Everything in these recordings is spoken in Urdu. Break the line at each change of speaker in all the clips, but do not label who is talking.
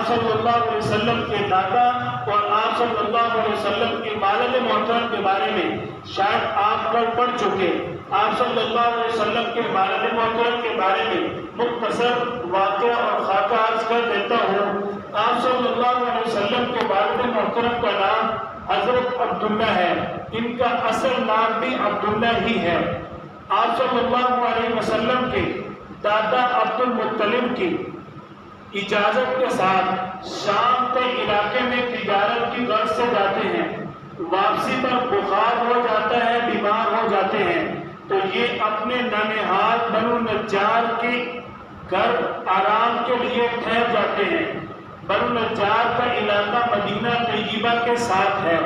صلی اللہ علیہ وسلم کے دادا اور آپ صلی اللہ علیہ وسلم کے والد محترم کے بارے میں شاید آپ لوگ پڑھ چکے۔ آپ صلی اللہ علیہ وسلم کے والد محترم کے بارے میں مختصر واقعہ اور خاکہ عرض کر دیتا ہوں۔ آپ صلی اللہ علیہ وسلم کے والد محترم کا نام حضرت عبداللہ ہے، ان کا اصل نام بھی عبداللہ ہی ہے۔ آپ صلی اللہ علیہ وسلم کے دادا عبد المطلب کی اجازت کے ساتھ شام کے علاقے میں تجارت کی غرض سے جاتے ہیں، واپسی پر بخار ہو جاتا ہے، بیمار ہو جاتے ہیں، تو یہ اپنے ننہال بنو نجار کے گھر آرام کے لیے ٹھہر جاتے ہیں۔ بنو نجار کا علاقہ مدینہ طیبہ کے ساتھ ہے۔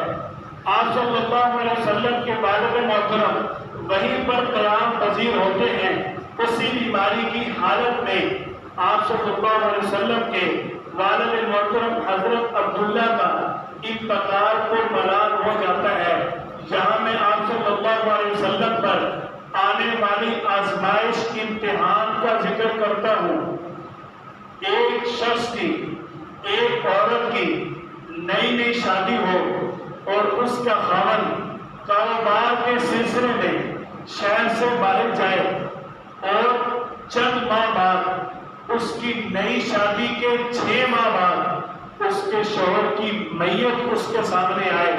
آپ صلی اللہ علیہ وسلم کے والد محترم وہیں پر قیام پذیر ہوتے ہیں۔ اسی بیماری کی حالت میں آپ صلی اللہ علیہ وسلم کے والد محترم حضرت عبداللہ کا انتقال کو ملال ہو جاتا ہے۔ یہاں میں آپ صلی اللہ علیہ وسلم پر آنے والی آزمائش امتحان کا ذکر کرتا ہوں۔ ایک شخص کی، ایک عورت کی نئی نئی شادی ہو اور اس کا خاوند کاروبار کے سلسلے میں شہر سے باہر جائے اور چند ماہ بعد اس کی نئی شادی کے 6 ماہ بعد اس کے شوہر کی میت اس کے سامنے آئے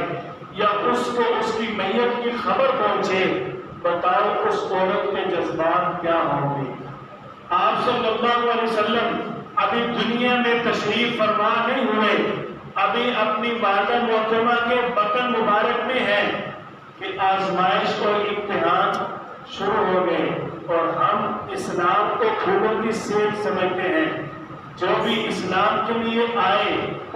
یا اس کو اس کی میت کی خبر پہنچے، بتاؤ اس عورت کے جذبات کیا ہوں گے؟ آپ صلی اللہ علیہ وسلم ابھی دنیا میں تشریف فرما نہیں ہوئے، ابھی اپنی والدہ محترمہ کے بطن مبارک میں ہے کہ آزمائش اور امتحان شروع ہو گئے، اور ہم اسلام کو پھولوں کی سیب سمجھتے ہیں۔ جو بھی اسلام کے لیے آئے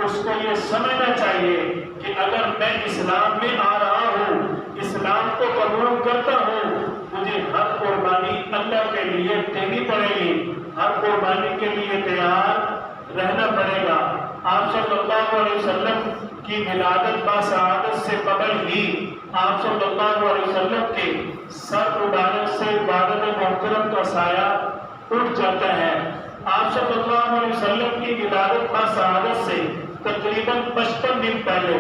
اس کو یہ سمجھنا چاہیے کہ اگر میں اسلام میں آ رہا ہوں، اسلام کو قبول کرتا ہوں، مجھے ہر قربانی اللہ کے لیے دینی پڑے گی، ہر قربانی کے لیے تیار رہنا پڑے گا۔ آپ صلی اللہ علیہ وسلم کی ولادت باسعادت سے قبل ہی آپ صلی اللہ علیہ وسلم کے سر مبارک سے والد محترم کا سایہ اٹھ جاتا ہے۔ آپ صلی اللہ علیہ وسلم کی ولادت باسعادت سے تقریباً 55 دن پہلے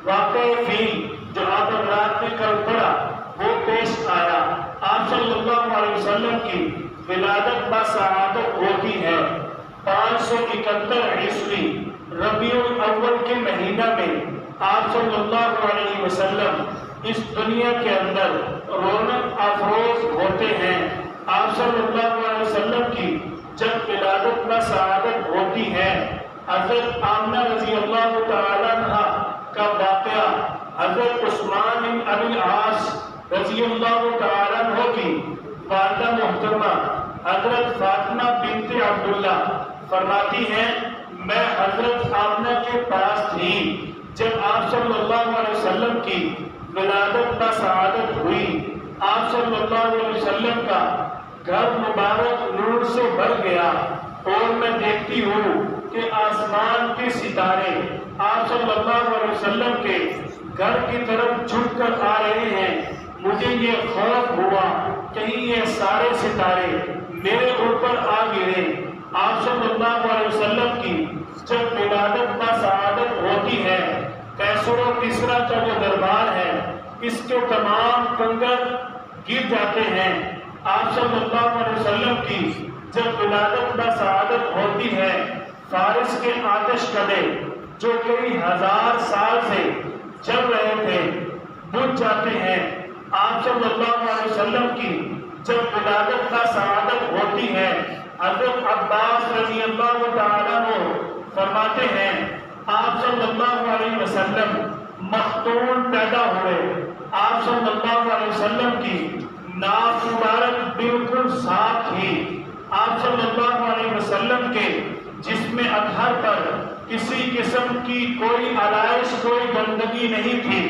واقعہ فیل جو آپ رات میں کل پڑا وہ پیش آیا۔ آپ صلی اللہ علیہ وسلم کی ولادت باسعادت ہوتی ہے 571 عیسوی ربیع الاول کے مہینہ میں۔ آپ صلی اللہ علیہ وسلم اس دنیا کے اندر رونق افروز ہوتے ہیں۔ آپ صلی اللہ علیہ وسلم کی جب ولادت باسعادت ہوتی ہے، حضرت آمنہ رضی اللہ تعالیٰ عنہ کا واقعہ حضرت عثمان بن ابی العاص رضی اللہ تعالیٰ عنہ کی والدہ محترمہ حضرت فاطمہ بنت عبداللہ فرماتی ہیں، میں حضرت آمنہ کے پاس تھی جب آپ صلی اللہ علیہ وسلم کی ولادت باسعادت ہوئی۔ آپ صلی اللہ علیہ وسلم کا گھر مبارک نور سے بھر گیا، اور میں دیکھتی ہوں کہ آسمان کے ستارے آپ صلی اللہ علیہ وسلم کے گھر کی طرف جھک کر آ رہے ہیں۔ مجھے یہ خوف ہوا کہیں یہ سارے ستارے میرے اوپر آ گرے۔ آپ صلی اللہ علیہ وسلم کی جب ولادت باسعادت ہوتی ہے، قیصر و کسریٰ کا جو دربار ہے اس کے تمام کنگر گر جاتے ہیں۔ آپ صلی اللہ علیہ وسلم کی جب ولادت باسعادت ہوتی ہے، فارس کے آتش کدے جو کئی ہزار سال سے چل رہے تھے بجھ جاتے ہیں۔ آپ صلی اللہ علیہ وسلم کی جب ولادت باسعادت ہوتی ہے، حضرت عباس رضی اللہ تعالیٰ عنہ فرماتے ہیں، آپ صلی اللہ علیہ وسلم مختون پیدا ہوئے۔ آپ صلی اللہ علیہ وسلم کی ناک مبارک بالکل صاف تھی۔ آپ صلی اللہ علیہ وسلم کے جسم اطہر پر کسی قسم کی کوئی علائش، کوئی گندگی نہیں تھی۔